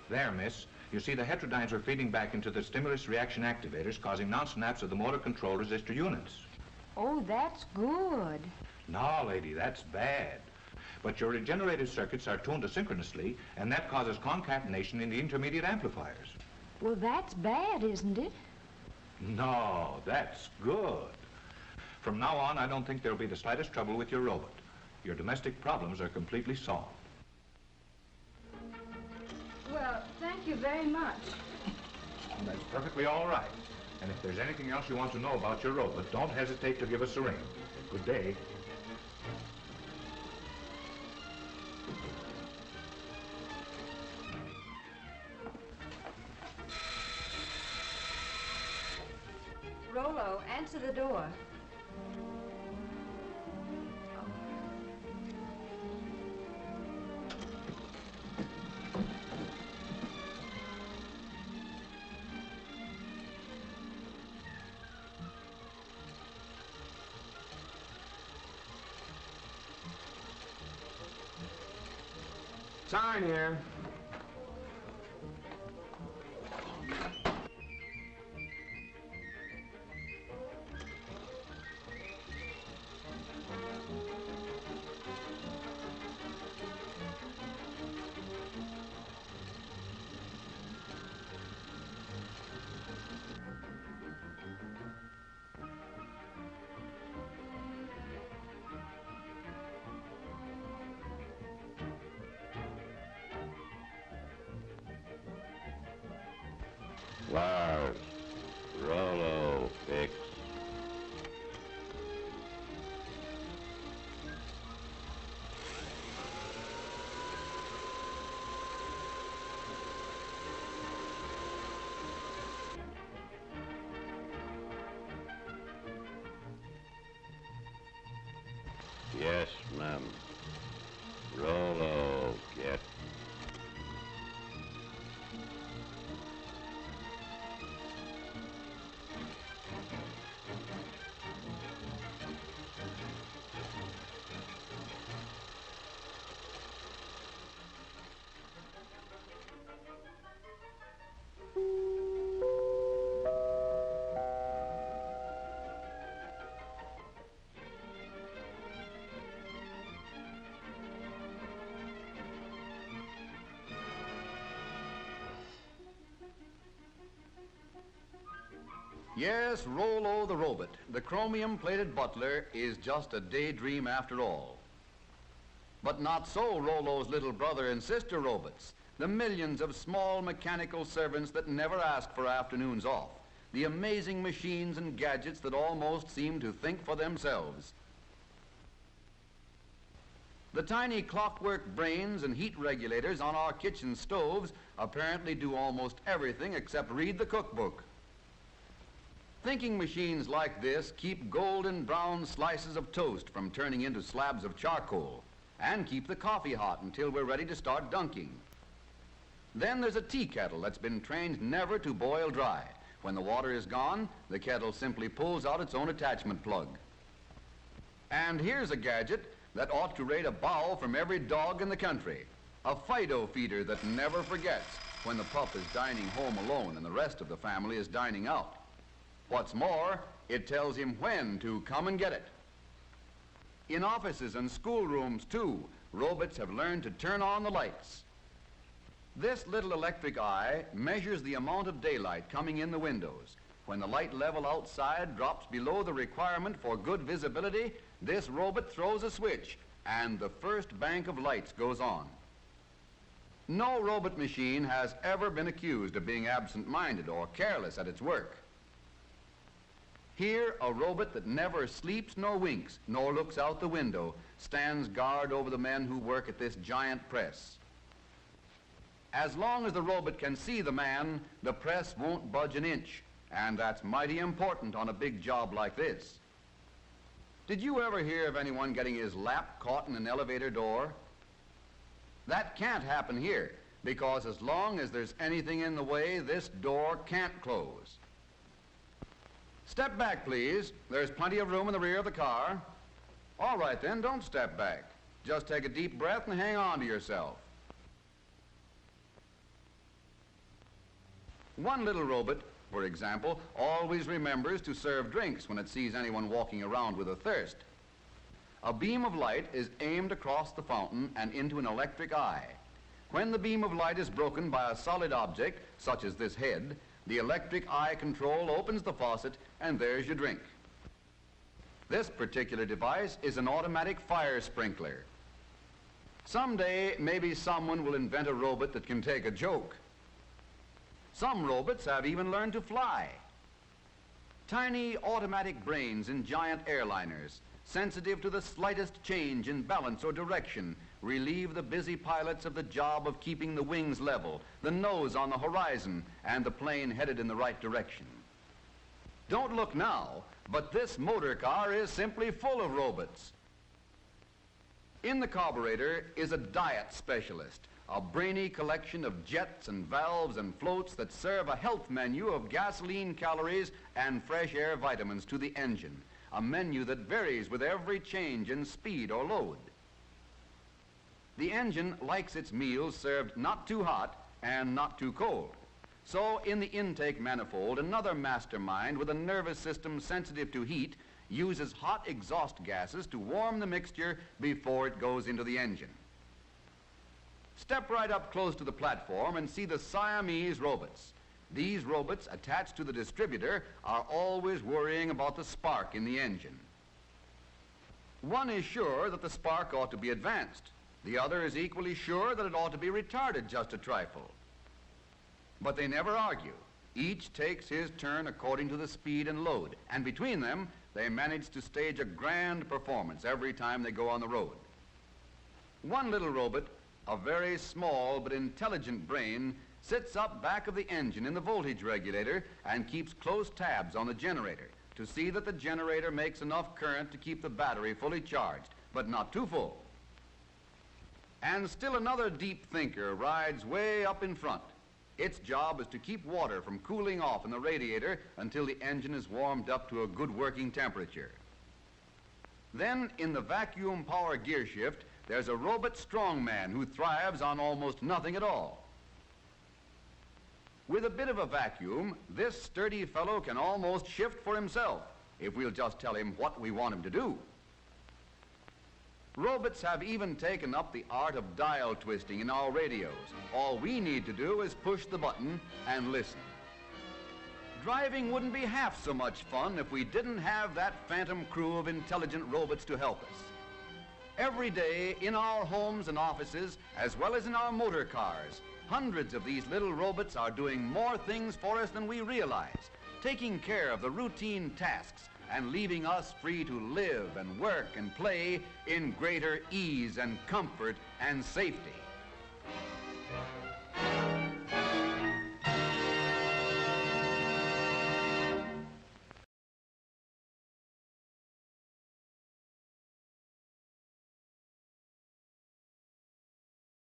There, miss. You see, the heterodynes are feeding back into the stimulus reaction activators, causing non-snaps of the motor control resistor units. Oh, that's good. No, lady, that's bad. But your regenerative circuits are tuned asynchronously, and that causes concatenation in the intermediate amplifiers. Well, that's bad, isn't it? No, that's good. From now on, I don't think there'll be the slightest trouble with your robot. Your domestic problems are completely solved. Well, thank you very much. That's perfectly all right. And if there's anything else you want to know about your robot, don't hesitate to give us a ring. Good day. Rollo, answer the door. Sign here. Lars, Rollo, fix. Yes, ma'am. Rollo, get. Yes, Rollo the robot, the chromium-plated butler, is just a daydream after all. But not so Rollo's little brother and sister robots, the millions of small mechanical servants that never ask for afternoons off, the amazing machines and gadgets that almost seem to think for themselves. The tiny clockwork brains and heat regulators on our kitchen stoves apparently do almost everything except read the cookbook. Thinking machines like this keep golden brown slices of toast from turning into slabs of charcoal and keep the coffee hot until we're ready to start dunking. Then there's a tea kettle that's been trained never to boil dry. When the water is gone, the kettle simply pulls out its own attachment plug. And here's a gadget that ought to rate a bow from every dog in the country. A Fido feeder that never forgets when the pup is dining home alone and the rest of the family is dining out. What's more, it tells him when to come and get it. In offices and schoolrooms, too, robots have learned to turn on the lights. This little electric eye measures the amount of daylight coming in the windows. When the light level outside drops below the requirement for good visibility, this robot throws a switch, and the first bank of lights goes on. No robot machine has ever been accused of being absent-minded or careless at its work. Here, a robot that never sleeps nor winks, nor looks out the window, stands guard over the men who work at this giant press. As long as the robot can see the man, the press won't budge an inch, and that's mighty important on a big job like this. Did you ever hear of anyone getting his lap caught in an elevator door? That can't happen here, because as long as there's anything in the way, this door can't close. Step back, please. There's plenty of room in the rear of the car. All right, then, don't step back. Just take a deep breath and hang on to yourself. One little robot, for example, always remembers to serve drinks when it sees anyone walking around with a thirst. A beam of light is aimed across the fountain and into an electric eye. When the beam of light is broken by a solid object, such as this head, the electric eye control opens the faucet and there's your drink. This particular device is an automatic fire sprinkler. Someday, maybe someone will invent a robot that can take a joke. Some robots have even learned to fly. Tiny automatic brains in giant airliners, sensitive to the slightest change in balance or direction, relieve the busy pilots of the job of keeping the wings level, the nose on the horizon, and the plane headed in the right direction. Don't look now, but this motor car is simply full of robots. In the carburetor is a diet specialist, a brainy collection of jets and valves and floats that serve a health menu of gasoline calories and fresh air vitamins to the engine, a menu that varies with every change in speed or load. The engine likes its meals served not too hot and not too cold. So in the intake manifold, another mastermind with a nervous system sensitive to heat uses hot exhaust gases to warm the mixture before it goes into the engine. Step right up close to the platform and see the Siamese robots. These robots attached to the distributor are always worrying about the spark in the engine. One is sure that the spark ought to be advanced. The other is equally sure that it ought to be retarded just a trifle. But they never argue. Each takes his turn according to the speed and load, and between them, they manage to stage a grand performance every time they go on the road. One little robot, a very small but intelligent brain, sits up back of the engine in the voltage regulator and keeps close tabs on the generator to see that the generator makes enough current to keep the battery fully charged, but not too full. And still another deep thinker rides way up in front. Its job is to keep water from cooling off in the radiator until the engine is warmed up to a good working temperature. Then, in the vacuum power gear shift, there's a robot strongman who thrives on almost nothing at all. With a bit of a vacuum, this sturdy fellow can almost shift for himself if we'll just tell him what we want him to do. Robots have even taken up the art of dial twisting in our radios. All we need to do is push the button and listen. Driving wouldn't be half so much fun if we didn't have that phantom crew of intelligent robots to help us. Every day in our homes and offices, as well as in our motor cars, hundreds of these little robots are doing more things for us than we realize, taking care of the routine tasks and leaving us free to live and work and play in greater ease and comfort and safety.